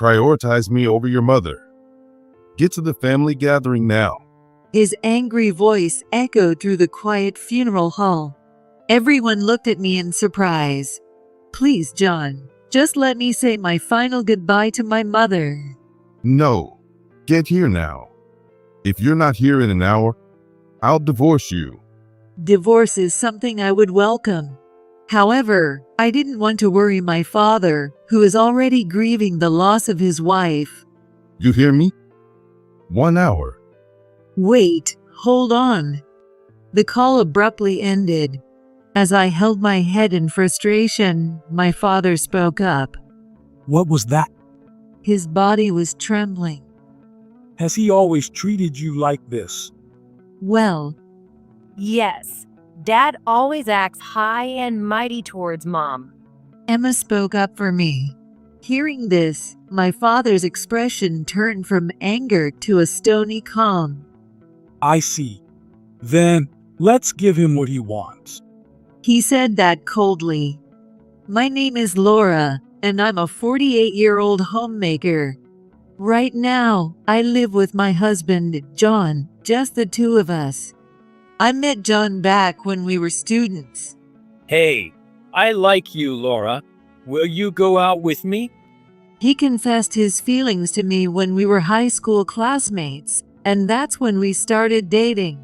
prioritize me over your mother. Get to the family gathering now. His angry voice echoed through the quiet funeral hall. Everyone looked at me in surprise. Please, John, just let me say my final goodbye to my mother. No, get here now. If you're not here in an hour, I'll divorce you. Divorce is something I would welcome. However, I didn't want to worry my father, who is already grieving the loss of his wife. You hear me? 1 hour. Wait, hold on. The call abruptly ended. As I held my head in frustration, my father spoke up. What was that? His body was trembling. Has he always treated you like this? Well, Yes, Dad always acts high and mighty towards Mom. Emma spoke up for me. Hearing this, my father's expression turned from anger to a stony calm. I see. Then, let's give him what he wants. He said that coldly. My name is Laura, and I'm a 48-year-old homemaker. Right now, I live with my husband, John, just the two of us. I met John back when we were students. Hey, I like you, Laura. Will you go out with me? He confessed his feelings to me when we were high school classmates, and that's when we started dating.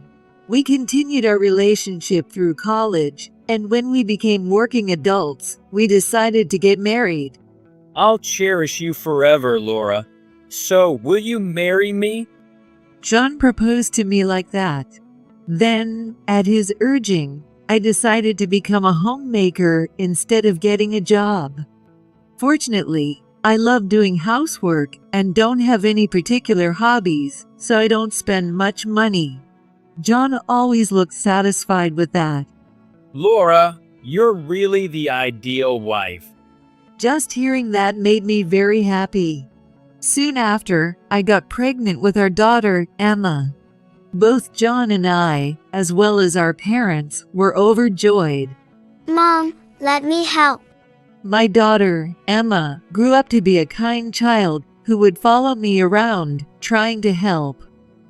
We continued our relationship through college, and when we became working adults, we decided to get married. I'll cherish you forever, Laura. So, will you marry me? John proposed to me like that. Then, at his urging, I decided to become a homemaker instead of getting a job. Fortunately, I love doing housework and don't have any particular hobbies, so I don't spend much money. John always looked satisfied with that. Laura, you're really the ideal wife. Just hearing that made me very happy. Soon after, I got pregnant with our daughter, Emma. Both John and I, as well as our parents, were overjoyed. Mom, let me help. My daughter, Emma, grew up to be a kind child who would follow me around, trying to help.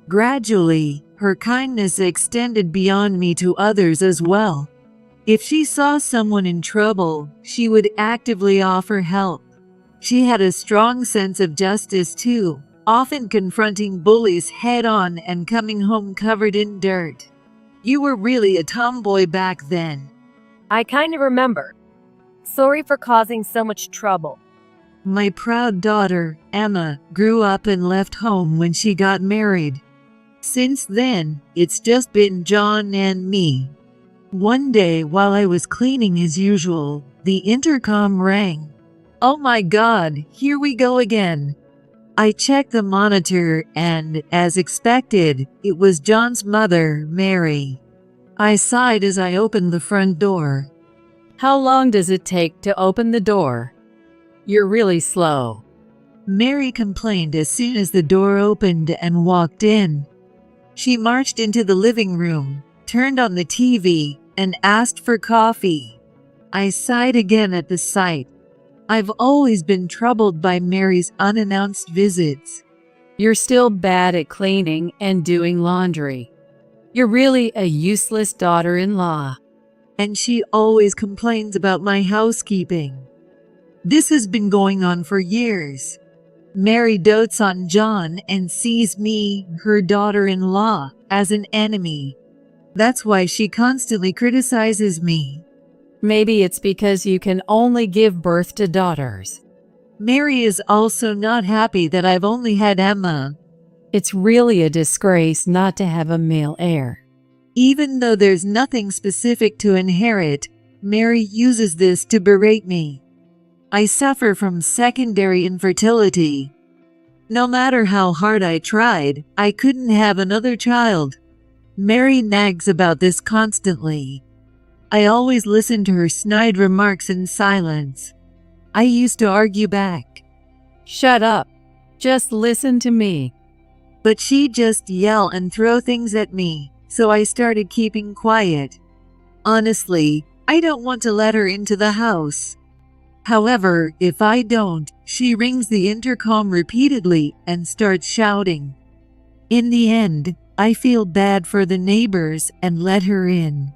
Gradually, her kindness extended beyond me to others as well. If she saw someone in trouble, she would actively offer help. She had a strong sense of justice too, often confronting bullies head-on and coming home covered in dirt. You were really a tomboy back then. I kind of remember. Sorry for causing so much trouble. My proud daughter, Emma, grew up and left home when she got married. Since then, it's just been John and me. One day, while I was cleaning as usual, the intercom rang. Oh my God, here we go again. I checked the monitor and, as expected, it was John's mother, Mary. I sighed as I opened the front door. How long does it take to open the door? You're really slow. Mary complained as soon as the door opened and walked in. She marched into the living room, turned on the TV, and asked for coffee. I sighed again at the sight. I've always been troubled by Mary's unannounced visits. You're still bad at cleaning and doing laundry. You're really a useless daughter-in-law. And she always complains about my housekeeping. This has been going on for years. Mary dotes on John and sees me, her daughter-in-law, as an enemy. That's why she constantly criticizes me. Maybe it's because you can only give birth to daughters. Mary is also not happy that I've only had Emma. It's really a disgrace not to have a male heir. Even though there's nothing specific to inherit, Mary uses this to berate me. I suffer from secondary infertility. No matter how hard I tried, I couldn't have another child. Mary nags about this constantly. I always listen to her snide remarks in silence. I used to argue back. Shut up. Just listen to me. But she'd just yell and throw things at me, so I started keeping quiet. Honestly, I don't want to let her into the house. However, if I don't, she rings the intercom repeatedly and starts shouting. In the end, I feel bad for the neighbors and let her in.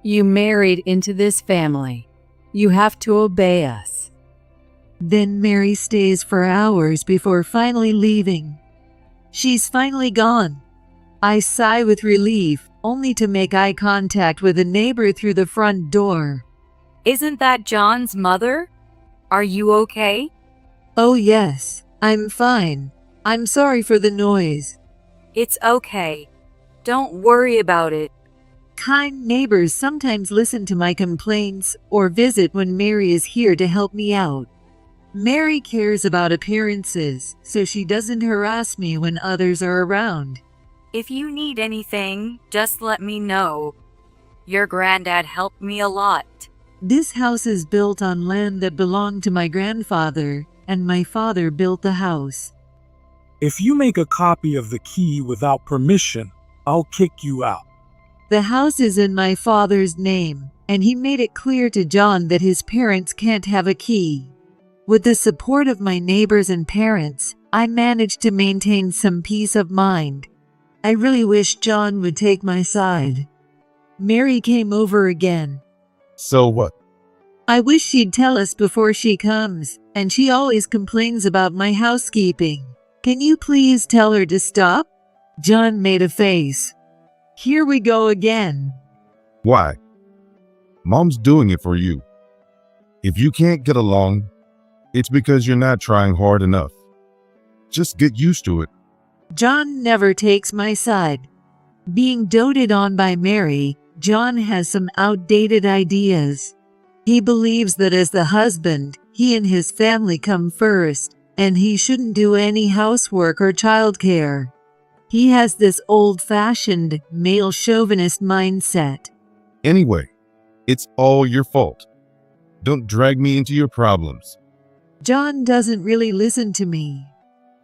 You married into this family. You have to obey us. Then Mary stays for hours before finally leaving. She's finally gone. I sigh with relief, only to make eye contact with a neighbor through the front door. Isn't that John's mother? Are you okay? Oh yes, I'm fine. I'm sorry for the noise. It's okay. Don't worry about it. Kind neighbors sometimes listen to my complaints or visit when Mary is here to help me out. Mary cares about appearances, so she doesn't harass me when others are around. If you need anything, just let me know. Your granddad helped me a lot. This house is built on land that belonged to my grandfather, and my father built the house. If you make a copy of the key without permission, I'll kick you out. The house is in my father's name, and he made it clear to John that his parents can't have a key. With the support of my neighbors and parents, I managed to maintain some peace of mind. I really wish John would take my side. Mary came over again. So what? I wish she'd tell us before she comes, and she always complains about my housekeeping. Can you please tell her to stop? John made a face. Here we go again. Why? Mom's doing it for you. If you can't get along, it's because you're not trying hard enough. Just get used to it. John never takes my side. Being doted on by Mary, John has some outdated ideas. He believes that as the husband, he and his family come first, and he shouldn't do any housework or childcare. He has this old-fashioned, male chauvinist mindset. Anyway, it's all your fault. Don't drag me into your problems. John doesn't really listen to me.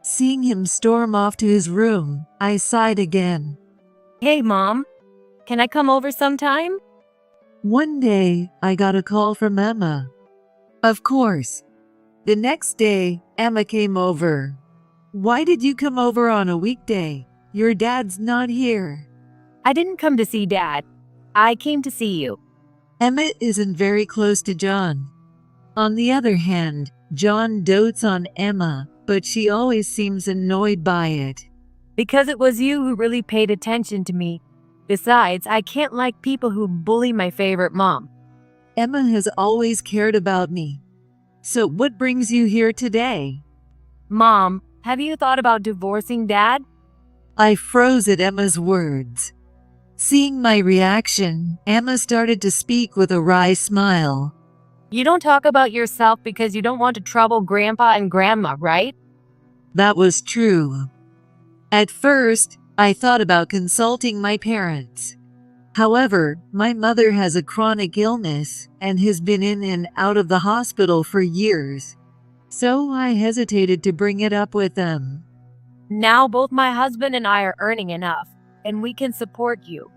Seeing him storm off to his room, I sighed again. Hey, Mom. Can I come over sometime? One day, I got a call from Emma. Of course. The next day, Emma came over. Why did you come over on a weekday? Your dad's not here. I didn't come to see Dad. I came to see you. Emma isn't very close to John. On the other hand, John dotes on Emma, but she always seems annoyed by it. Because it was you who really paid attention to me. Besides, I can't like people who bully my favorite mom. Emma has always cared about me. So what brings you here today? Mom, have you thought about divorcing Dad? I froze at Emma's words. Seeing my reaction, Emma started to speak with a wry smile. You don't talk about yourself because you don't want to trouble Grandpa and Grandma, right? That was true. At first, I thought about consulting my parents. However, my mother has a chronic illness and has been in and out of the hospital for years. So I hesitated to bring it up with them. Now both my husband and I are earning enough, and we can support you.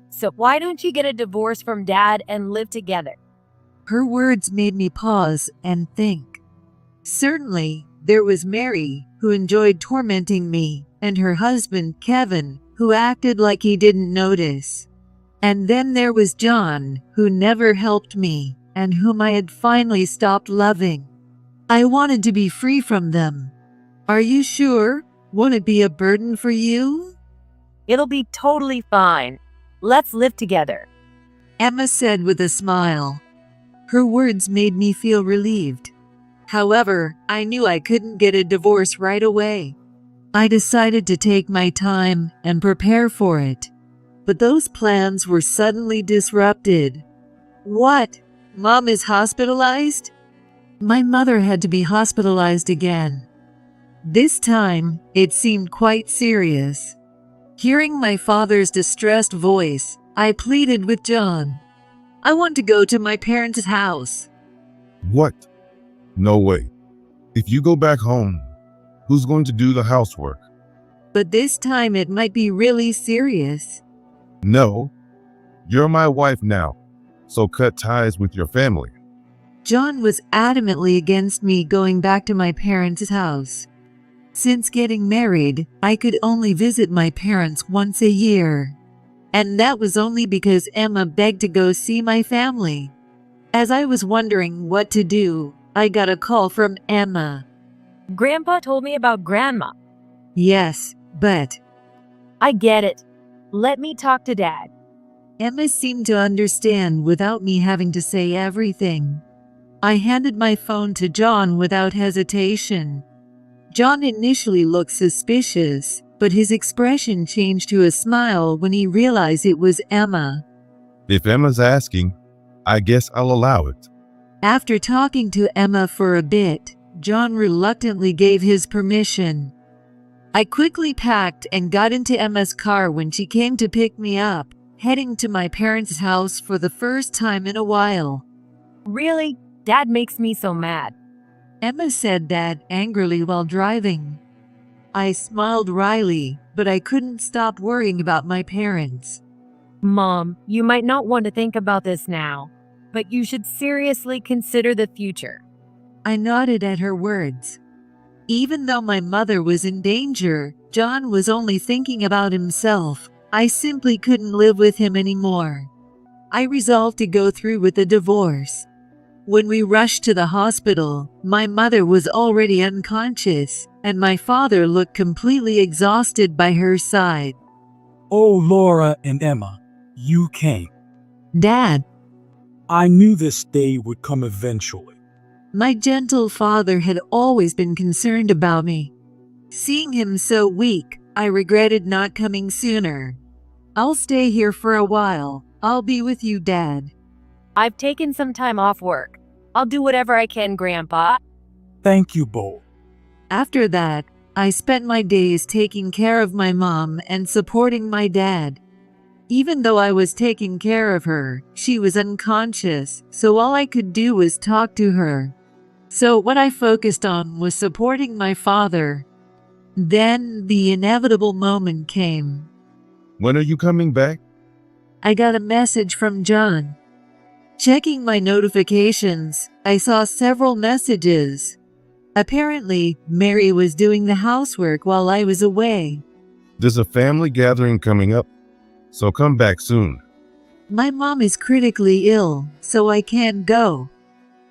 So why don't you get a divorce from Dad and live together? Her words made me pause and think. Certainly, there was Mary, who enjoyed tormenting me, and her husband, Kevin, who acted like he didn't notice. And then there was John, who never helped me, and whom I had finally stopped loving. I wanted to be free from them. Are you sure? Won't it be a burden for you? It'll be totally fine. Let's live together. Emma said with a smile. Her words made me feel relieved. However, I knew I couldn't get a divorce right away. I decided to take my time and prepare for it. But those plans were suddenly disrupted. What? Mom is hospitalized? My mother had to be hospitalized again. This time, it seemed quite serious. Hearing my father's distressed voice, I pleaded with John. I want to go to my parents' house. What? No way. If you go back home, who's going to do the housework? But this time it might be really serious. No. You're my wife now, so cut ties with your family. John was adamantly against me going back to my parents' house. Since getting married, I could only visit my parents once a year. And that was only because Emma begged to go see my family. As I was wondering what to do, I got a call from Emma. Grandpa told me about Grandma. Yes, but I get it. Let me talk to Dad. Emma seemed to understand without me having to say everything. I handed my phone to John without hesitation. John initially looked suspicious, but his expression changed to a smile when he realized it was Emma. If Emma's asking, I guess I'll allow it. After talking to Emma for a bit, John reluctantly gave his permission. I quickly packed and got into Emma's car when she came to pick me up, heading to my parents' house for the first time in a while. Really? Dad makes me so mad. Emma said that angrily while driving. I smiled wryly, but I couldn't stop worrying about my parents. Mom, you might not want to think about this now, but you should seriously consider the future. I nodded at her words. Even though my mother was in danger, John was only thinking about himself. I simply couldn't live with him anymore. I resolved to go through with the divorce. When we rushed to the hospital, my mother was already unconscious, and my father looked completely exhausted by her side. Oh, Laura and Emma, you came. Dad, I knew this day would come eventually. my gentle father had always been concerned about me. Seeing him so weak, I regretted not coming sooner. I'll stay here for a while. I'll be with you, Dad. I've taken some time off work. I'll do whatever I can, Grandpa. Thank you both. After that, I spent my days taking care of my mom and supporting my dad. Even though I was taking care of her, she was unconscious, so all I could do was talk to her. So what I focused on was supporting my father. Then the inevitable moment came. When are you coming back? I got a message from John. Checking my notifications, I saw several messages. Apparently, Mary was doing the housework while I was away. There's a family gathering coming up, so come back soon. My mom is critically ill, so I can't go.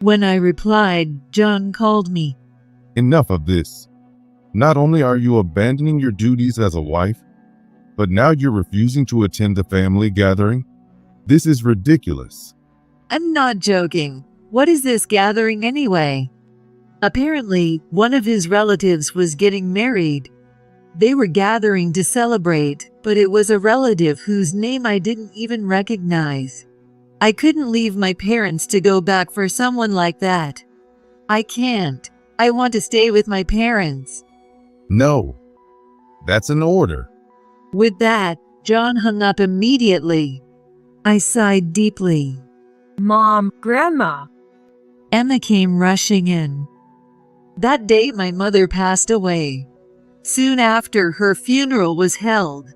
When I replied, John called me. Enough of this. Not only are you abandoning your duties as a wife, but now you're refusing to attend the family gathering? This is ridiculous. I'm not joking. What is this gathering anyway? Apparently, one of his relatives was getting married. They were gathering to celebrate, but it was a relative whose name I didn't even recognize. I couldn't leave my parents to go back for someone like that. I can't. I want to stay with my parents. No, that's an order. With that, John hung up immediately. I sighed deeply. Mom, Grandma. Emma came rushing in. That day my mother passed away. Soon after, her funeral was held.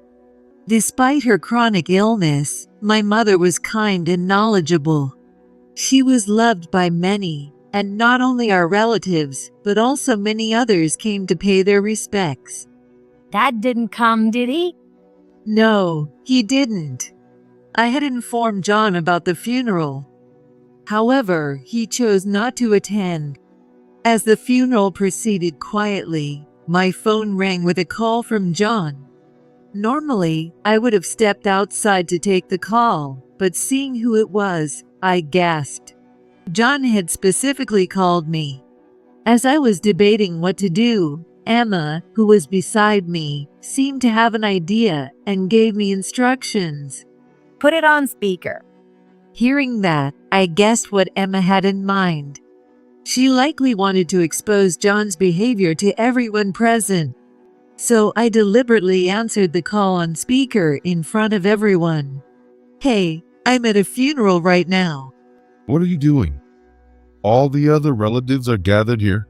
Despite her chronic illness, my mother was kind and knowledgeable. She was loved by many, and not only our relatives, but also many others came to pay their respects. Dad didn't come, did he? No, he didn't. I had informed John about the funeral. However, he chose not to attend. As the funeral proceeded quietly, my phone rang with a call from John. Normally, I would have stepped outside to take the call, but seeing who it was, I gasped. John had specifically called me. As I was debating what to do, Emma, who was beside me, seemed to have an idea and gave me instructions. Put it on speaker. Hearing that, I guessed what Emma had in mind. She likely wanted to expose John's behavior to everyone present. So I deliberately answered the call on speaker in front of everyone. Hey, I'm at a funeral right now. What are you doing? All the other relatives are gathered here.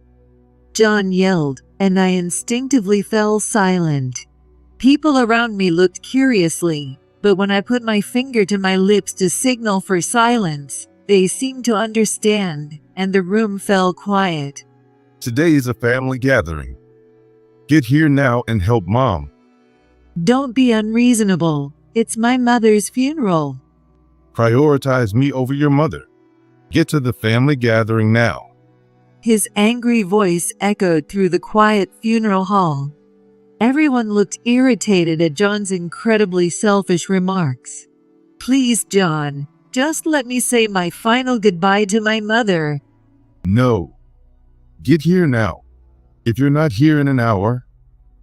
John yelled, and I instinctively fell silent. People around me looked curiously, but when I put my finger to my lips to signal for silence, They seemed to understand, and the room fell quiet. Today is a family gathering. Get here now and help Mom. Don't be unreasonable. It's my mother's funeral. Prioritize me over your mother. Get to the family gathering now. His angry voice echoed through the quiet funeral hall. Everyone looked irritated at John's incredibly selfish remarks. Please, John, just let me say my final goodbye to my mother. No. Get here now. If you're not here in an hour,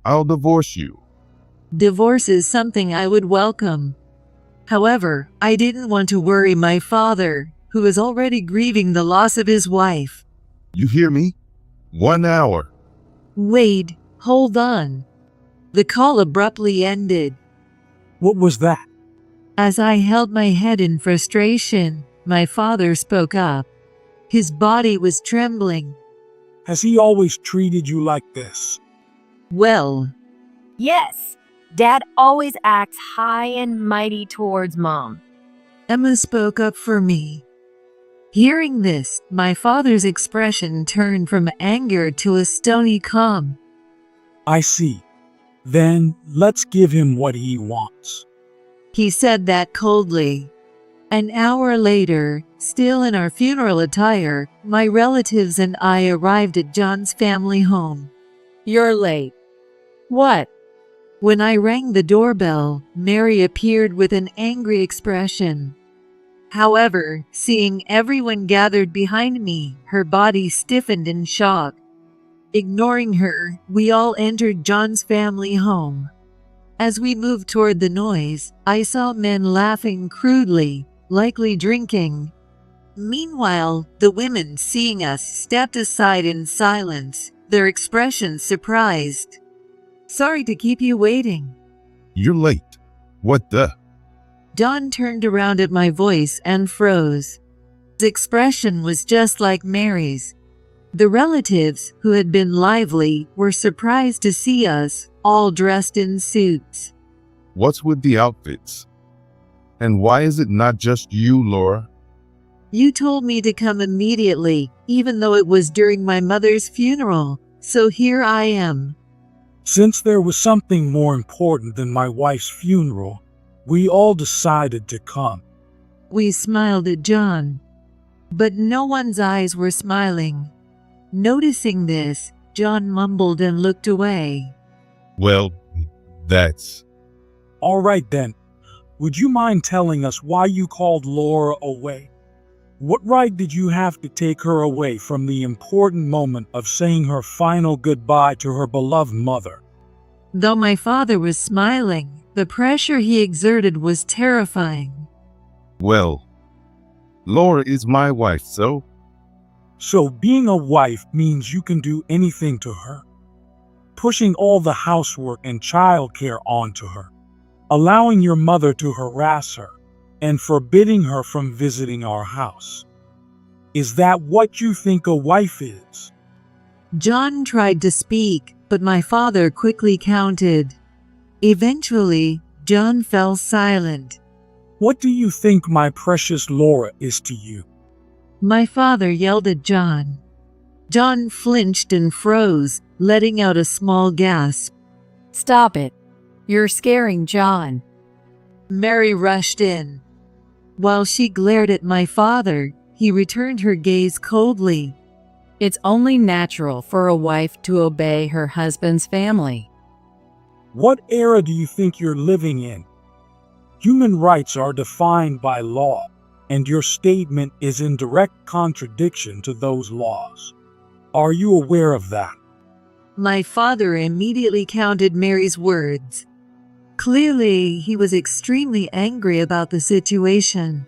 I'll divorce you. Divorce is something I would welcome. However, I didn't want to worry my father, who is already grieving the loss of his wife. You hear me? 1 hour. Wait, hold on. The call abruptly ended. What was that? As I held my head in frustration, my father spoke up. His body was trembling. Has he always treated you like this? Well, Yes, Dad always acts high and mighty towards Mom. Emma spoke up for me. Hearing this, my father's expression turned from anger to a stony calm. I see. Then let's give him what he wants. He said that coldly. An hour later, still in our funeral attire, my relatives and I arrived at John's family home. You're late. What? When I rang the doorbell, Mary appeared with an angry expression. However, seeing everyone gathered behind me, her body stiffened in shock. Ignoring her, we all entered John's family home. As we moved toward the noise, I saw men laughing crudely, likely drinking. Meanwhile, the women, seeing us, stepped aside in silence, their expressions surprised. Sorry to keep you waiting. You're late. What the? John turned around at my voice and froze. His expression was just like Mary's. The relatives, who had been lively, were surprised to see us, all dressed in suits. What's with the outfits? And why is it not just you, Laura? You told me to come immediately, even though it was during my mother's funeral, so here I am. Since there was something more important than my wife's funeral, we all decided to come. We smiled at John. But no one's eyes were smiling. Noticing this, John mumbled and looked away. Well, that's... All right then. Would you mind telling us why you called Laura away? What right did you have to take her away from the important moment of saying her final goodbye to her beloved mother? Though my father was smiling, the pressure he exerted was terrifying. Well, Laura is my wife, so... So being a wife means you can do anything to her. Pushing all the housework and childcare onto her. Allowing your mother to harass her. And forbidding her from visiting our house. Is that what you think a wife is? John tried to speak, but my father quickly countered. Eventually, John fell silent. What do you think my precious Laura is to you? My father yelled at John. John flinched and froze, letting out a small gasp. Stop it. You're scaring John. Mary rushed in. While she glared at my father, he returned her gaze coldly. It's only natural for a wife to obey her husband's family. What era do you think you're living in? Human rights are defined by law, and your statement is in direct contradiction to those laws. Are you aware of that? My father immediately countered Mary's words. Clearly, he was extremely angry about the situation.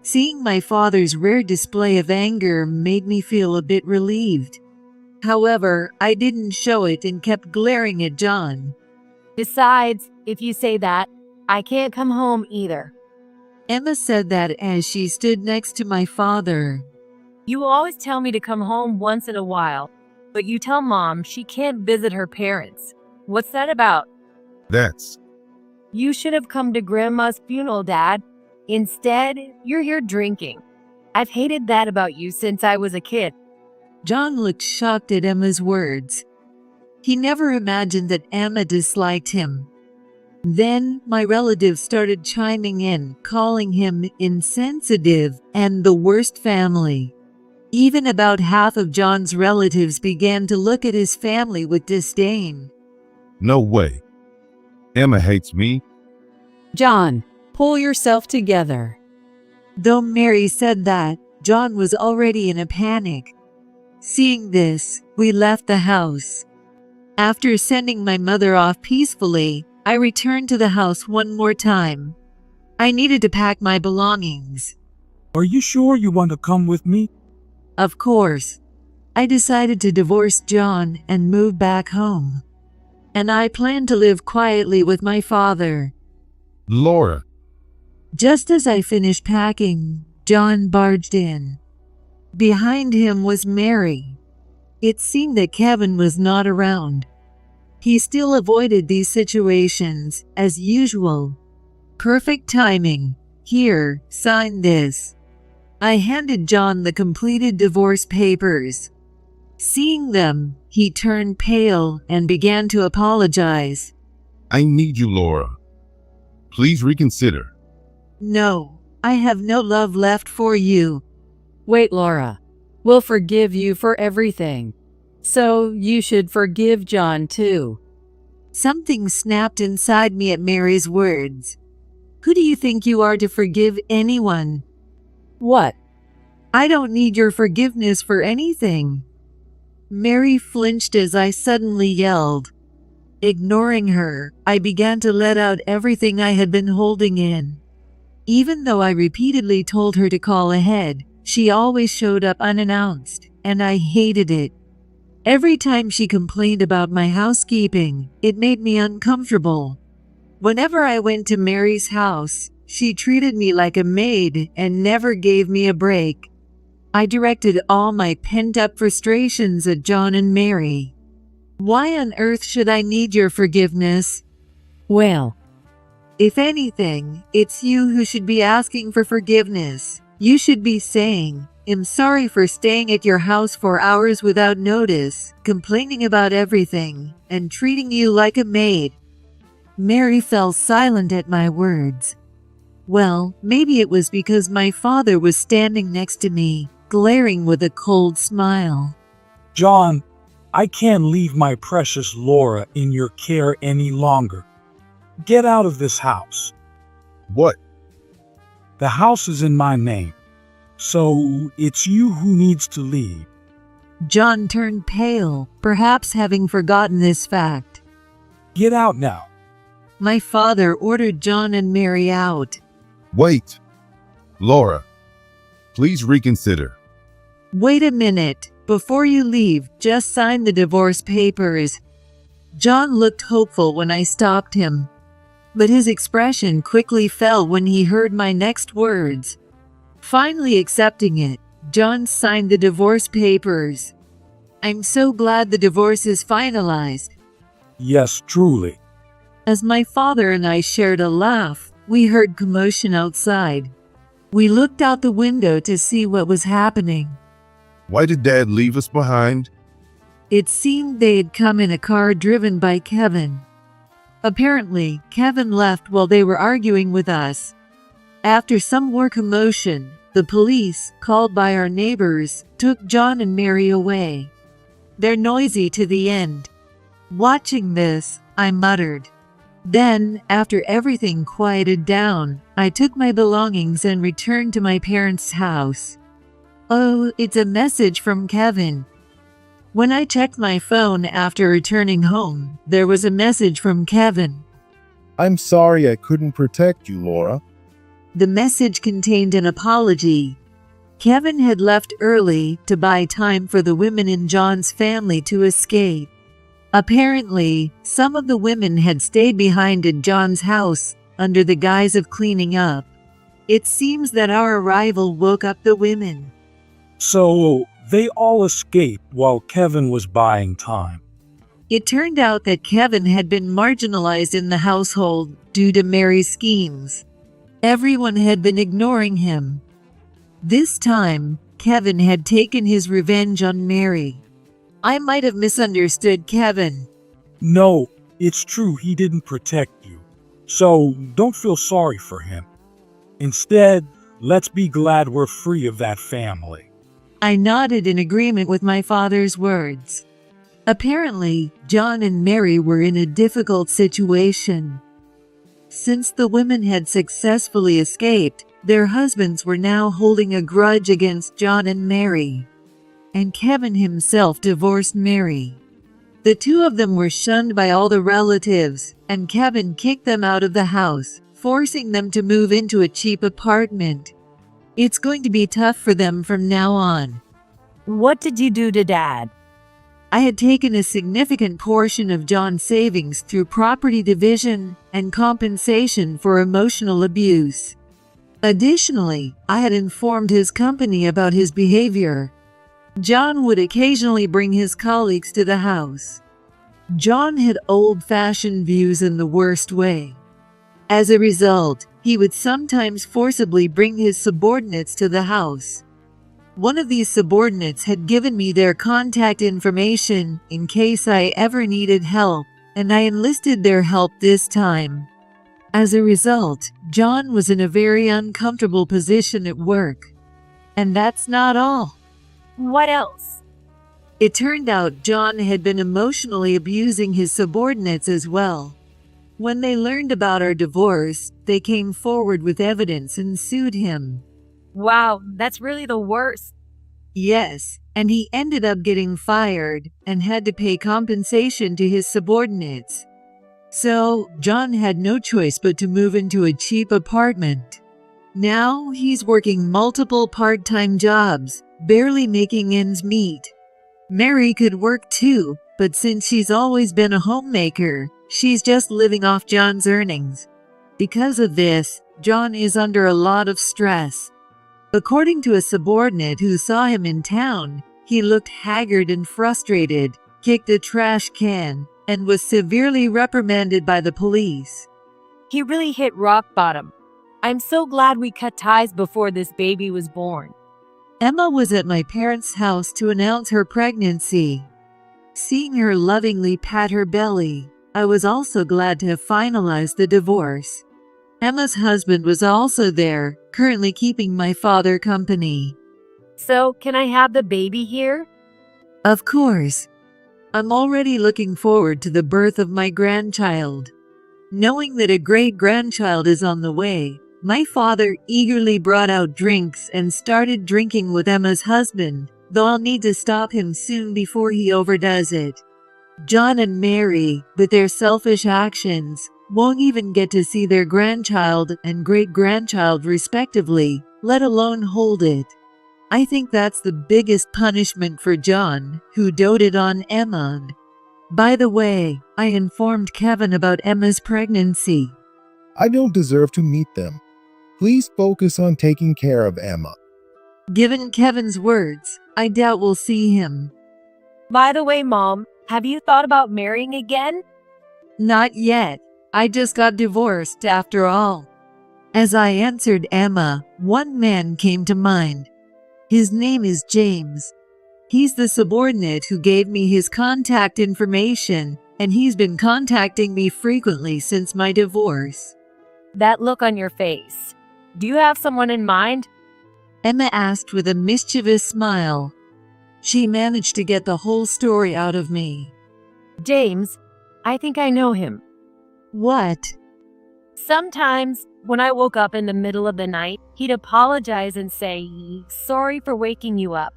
Seeing my father's rare display of anger made me feel a bit relieved. However, I didn't show it and kept glaring at John. Besides, if you say that, I can't come home either. Emma said that as she stood next to my father. You will always tell me to come home once in a while, but you tell Mom she can't visit her parents. What's that about? That's... You should have come to Grandma's funeral, Dad. Instead, you're here drinking. I've hated that about you since I was a kid. John looked shocked at Emma's words. He never imagined that Emma disliked him. Then my relatives started chiming in, calling him insensitive and the worst family. Even about half of John's relatives began to look at his family with disdain. No way. Emma hates me. John, pull yourself together. Though Mary said that, John was already in a panic. Seeing this, we left the house. After sending my mother off peacefully, I returned to the house one more time. I needed to pack my belongings. Are you sure you want to come with me? Of course. I decided to divorce John and move back home. And I planned to live quietly with my father. Laura, Just as I finished packing, John barged in. Behind him was Mary. It seemed that Kevin was not around. He still avoided these situations, as usual. Perfect timing. Here, sign this. I handed John the completed divorce papers. Seeing them, he turned pale and began to apologize. I need you, Laura. Please reconsider. No, I have no love left for you. Wait, Laura. We'll forgive you for everything. So you should forgive John too. Something snapped inside me at Mary's words. Who do you think you are to forgive anyone? What? I don't need your forgiveness for anything. Mary flinched as I suddenly yelled. Ignoring her, I began to let out everything I had been holding in. Even though I repeatedly told her to call ahead, she always showed up unannounced, and I hated it. Every time she complained about my housekeeping, it made me uncomfortable. Whenever I went to Mary's house, she treated me like a maid and never gave me a break. I directed all my pent-up frustrations at John and Mary. Why on earth should I need your forgiveness? Well, If anything, it's you who should be asking for forgiveness. You should be saying, I'm sorry for staying at your house for hours without notice, complaining about everything, and treating you like a maid. Mary fell silent at my words. Well, maybe it was because my father was standing next to me, glaring with a cold smile. John, I can't leave my precious Laura in your care any longer. Get out of this house. What? The house is in my name. So it's you who needs to leave. John turned pale, perhaps having forgotten this fact. Get out now. My father ordered John and Mary out. Wait. Laura, please reconsider. Wait a minute. Before you leave, just sign the divorce papers. John looked hopeful when I stopped him. But his expression quickly fell when he heard my next words. Finally accepting it, John signed the divorce papers. I'm so glad the divorce is finalized. Yes, truly. As my father and I shared a laugh, we heard commotion outside. We looked out the window to see what was happening. Why did Dad leave us behind? It seemed they had come in a car driven by Kevin. Apparently, Kevin left while they were arguing with us. After some more commotion, the police, called by our neighbors, took John and Mary away. They're noisy to the end. Watching this, I muttered. Then, after everything quieted down, I took my belongings and returned to my parents' house. Oh, it's a message from Kevin. When I checked my phone after returning home, there was a message from Kevin. I'm sorry I couldn't protect you, Laura. The message contained an apology. Kevin had left early to buy time for the women in John's family to escape. Apparently, some of the women had stayed behind at John's house under the guise of cleaning up. It seems that our arrival woke up the women. So they all escaped while Kevin was buying time. It turned out that Kevin had been marginalized in the household due to Mary's schemes. Everyone had been ignoring him. This time, Kevin had taken his revenge on Mary. I might have misunderstood Kevin. No, it's true he didn't protect you. So don't feel sorry for him. Instead, let's be glad we're free of that family. I nodded in agreement with my father's words. Apparently, John and Mary were in a difficult situation. Since the women had successfully escaped, their husbands were now holding a grudge against John and Mary. And Kevin himself divorced Mary. The two of them were shunned by all the relatives, and Kevin kicked them out of the house, forcing them to move into a cheap apartment. It's going to be tough for them from now on. What did you do to Dad? I had taken a significant portion of John's savings through property division and compensation for emotional abuse. Additionally, I had informed his company about his behavior. John would occasionally bring his colleagues to the house. John had old-fashioned views in the worst way. As a result, he would sometimes forcibly bring his subordinates to the house. One of these subordinates had given me their contact information in case I ever needed help, and I enlisted their help this time. As a result, John was in a very uncomfortable position at work. And that's not all. What else? It turned out John had been emotionally abusing his subordinates as well. When they learned about our divorce, they came forward with evidence and sued him. Wow, that's really the worst. Yes, and he ended up getting fired and had to pay compensation to his subordinates. So, John had no choice but to move into a cheap apartment. Now, he's working multiple part-time jobs, barely making ends meet. Mary could work too, but since she's always been a homemaker, she's just living off John's earnings. Because of this, John is under a lot of stress. According to a subordinate who saw him in town, he looked haggard and frustrated, kicked a trash can, and was severely reprimanded by the police. He really hit rock bottom. I'm so glad we cut ties before this baby was born. Emma was at my parents' house to announce her pregnancy. Seeing her lovingly pat her belly, I was also glad to have finalized the divorce. Emma's husband was also there, currently keeping my father company. So, can I have the baby here? Of course. I'm already looking forward to the birth of my grandchild. Knowing that a great-grandchild is on the way, my father eagerly brought out drinks and started drinking with Emma's husband, though I'll need to stop him soon before he overdoes it. John and Mary, with their selfish actions, won't even get to see their grandchild and great-grandchild respectively, let alone hold it. I think that's the biggest punishment for John, who doted on Emma. By the way, I informed Kevin about Emma's pregnancy. I don't deserve to meet them. Please focus on taking care of Emma. Given Kevin's words, I doubt we'll see him. By the way, Mom, have you thought about marrying again? Not yet. I just got divorced after all. As I answered Emma, one man came to mind. His name is James. He's the subordinate who gave me his contact information, and he's been contacting me frequently since my divorce. That look on your face. Do you have someone in mind? Emma asked with a mischievous smile. She managed to get the whole story out of me. James, I think I know him. What? Sometimes, when I woke up in the middle of the night, he'd apologize and say, "Sorry for waking you up."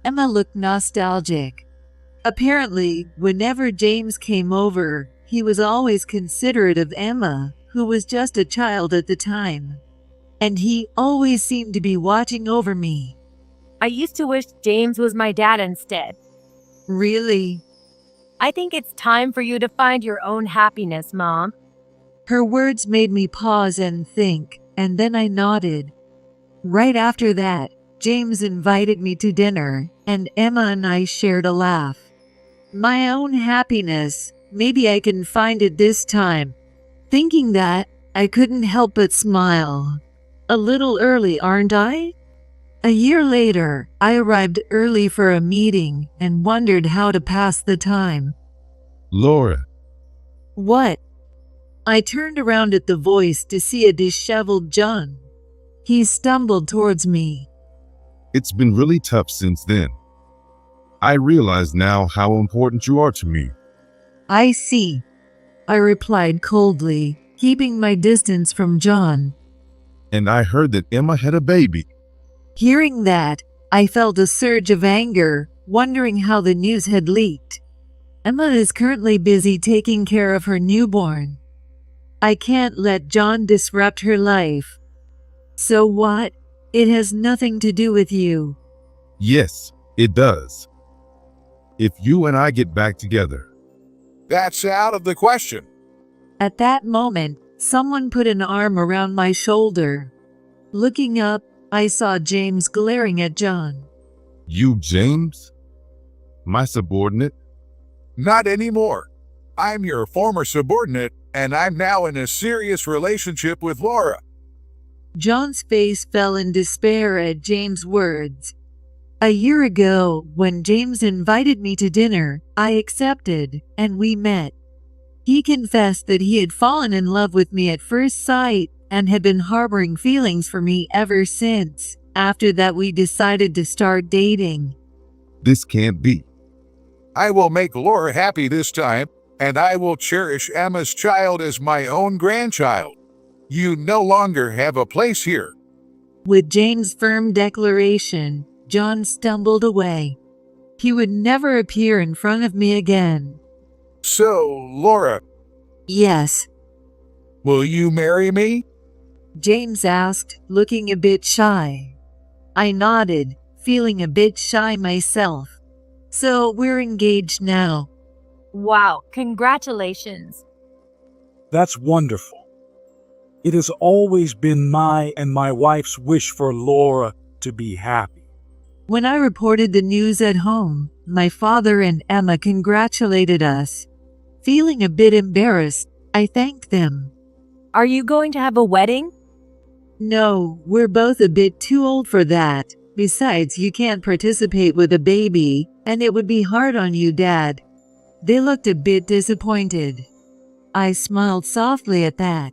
Emma looked nostalgic. Apparently, whenever James came over, he was always considerate of Emma, who was just a child at the time. And he always seemed to be watching over me. I used to wish James was my dad instead. Really? I think it's time for you to find your own happiness, Mom. Her words made me pause and think, and then I nodded. Right after that, James invited me to dinner, and Emma and I shared a laugh. My own happiness, maybe I can find it this time. Thinking that, I couldn't help but smile. A little early, aren't I? A year later, I arrived early for a meeting and wondered how to pass the time. Laura, What? I turned around at the voice to see a disheveled John. He stumbled towards me. it's been really tough since then. I realize now how important you are to me. I see, I replied coldly, keeping my distance from John. And I heard that Emma had a baby. Hearing that, I felt a surge of anger, wondering how the news had leaked. Emma is currently busy taking care of her newborn. I can't let John disrupt her life. So what? It has nothing to do with you. Yes, it does. If you and I get back together. That's out of the question. At that moment, someone put an arm around my shoulder. Looking up, I saw James glaring at John. You, James? My subordinate? Not anymore. I'm your former subordinate, and I'm now in a serious relationship with Laura. John's face fell in despair at James' words. A year ago, when James invited me to dinner, I accepted, and we met. He confessed that he had fallen in love with me at first sight and had been harboring feelings for me ever since. After that, we decided to start dating. This can't be. I will make Laura happy this time, and I will cherish Emma's child as my own grandchild. You no longer have a place here. With James' firm declaration, John stumbled away. He would never appear in front of me again. So, Laura, Yes, will you marry me? James asked, looking a bit shy. I nodded, feeling a bit shy myself. So we're engaged now. Wow, congratulations. That's wonderful. It has always been my and my wife's wish for Laura to be happy. When I reported the news at home, my father and Emma congratulated us. Feeling a bit embarrassed, I thanked them. Are you going to have a wedding? No, we're both a bit too old for that. Besides, you can't participate with a baby, and it would be hard on you, Dad. They looked a bit disappointed. I smiled softly at that.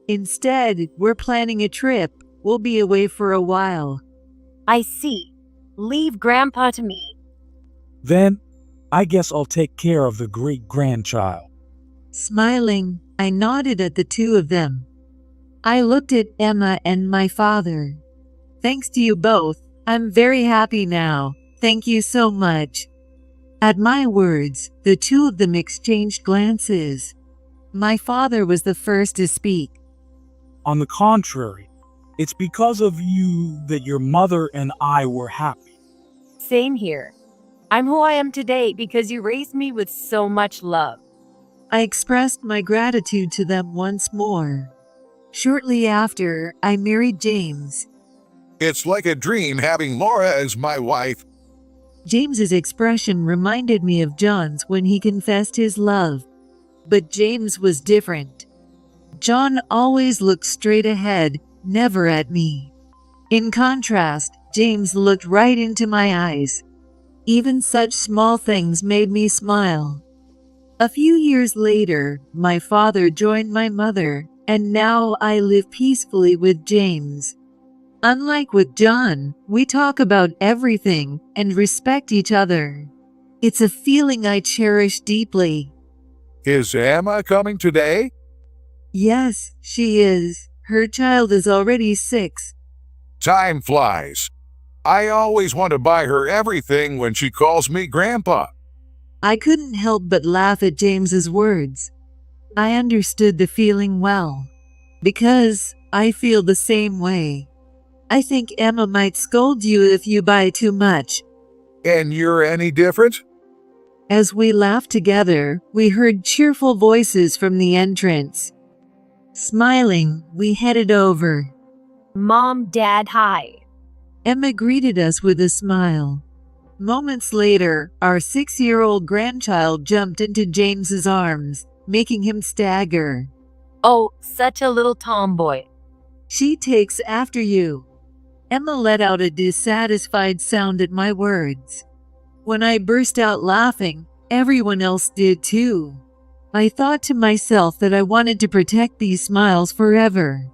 Instead, we're planning a trip. We'll be away for a while. I see. Leave Grandpa to me. Then, I guess I'll take care of the great-grandchild. Smiling, I nodded at the two of them. I looked at Emma and my father. Thanks to you both, I'm very happy now. Thank you so much. At my words, the two of them exchanged glances. My father was the first to speak. On the contrary, it's because of you that your mother and I were happy. Same here. I'm who I am today because you raised me with so much love. I expressed my gratitude to them once more. Shortly after, I married James. It's like a dream having Laura as my wife. James's expression reminded me of John's when he confessed his love. But James was different. John always looked straight ahead, never at me. In contrast, James looked right into my eyes. Even such small things made me smile. A few years later, my father joined my mother, and now I live peacefully with James. Unlike with John, we talk about everything and respect each other. It's a feeling I cherish deeply. Is Emma coming today? Yes, she is. Her child is already 6. Time flies. I always want to buy her everything when she calls me Grandpa. I couldn't help but laugh at James's words. I understood the feeling well, because I feel the same way. I think Emma might scold you if you buy too much. And you're any different? As we laughed together, we heard cheerful voices from the entrance. Smiling, we headed over. Mom, Dad, hi. Emma greeted us with a smile. Moments later, our 6-year-old grandchild jumped into James's arms, making him stagger. Oh, such a little tomboy. She takes after you. Emma let out a dissatisfied sound at my words. When I burst out laughing, everyone else did too. I thought to myself that I wanted to protect these smiles forever.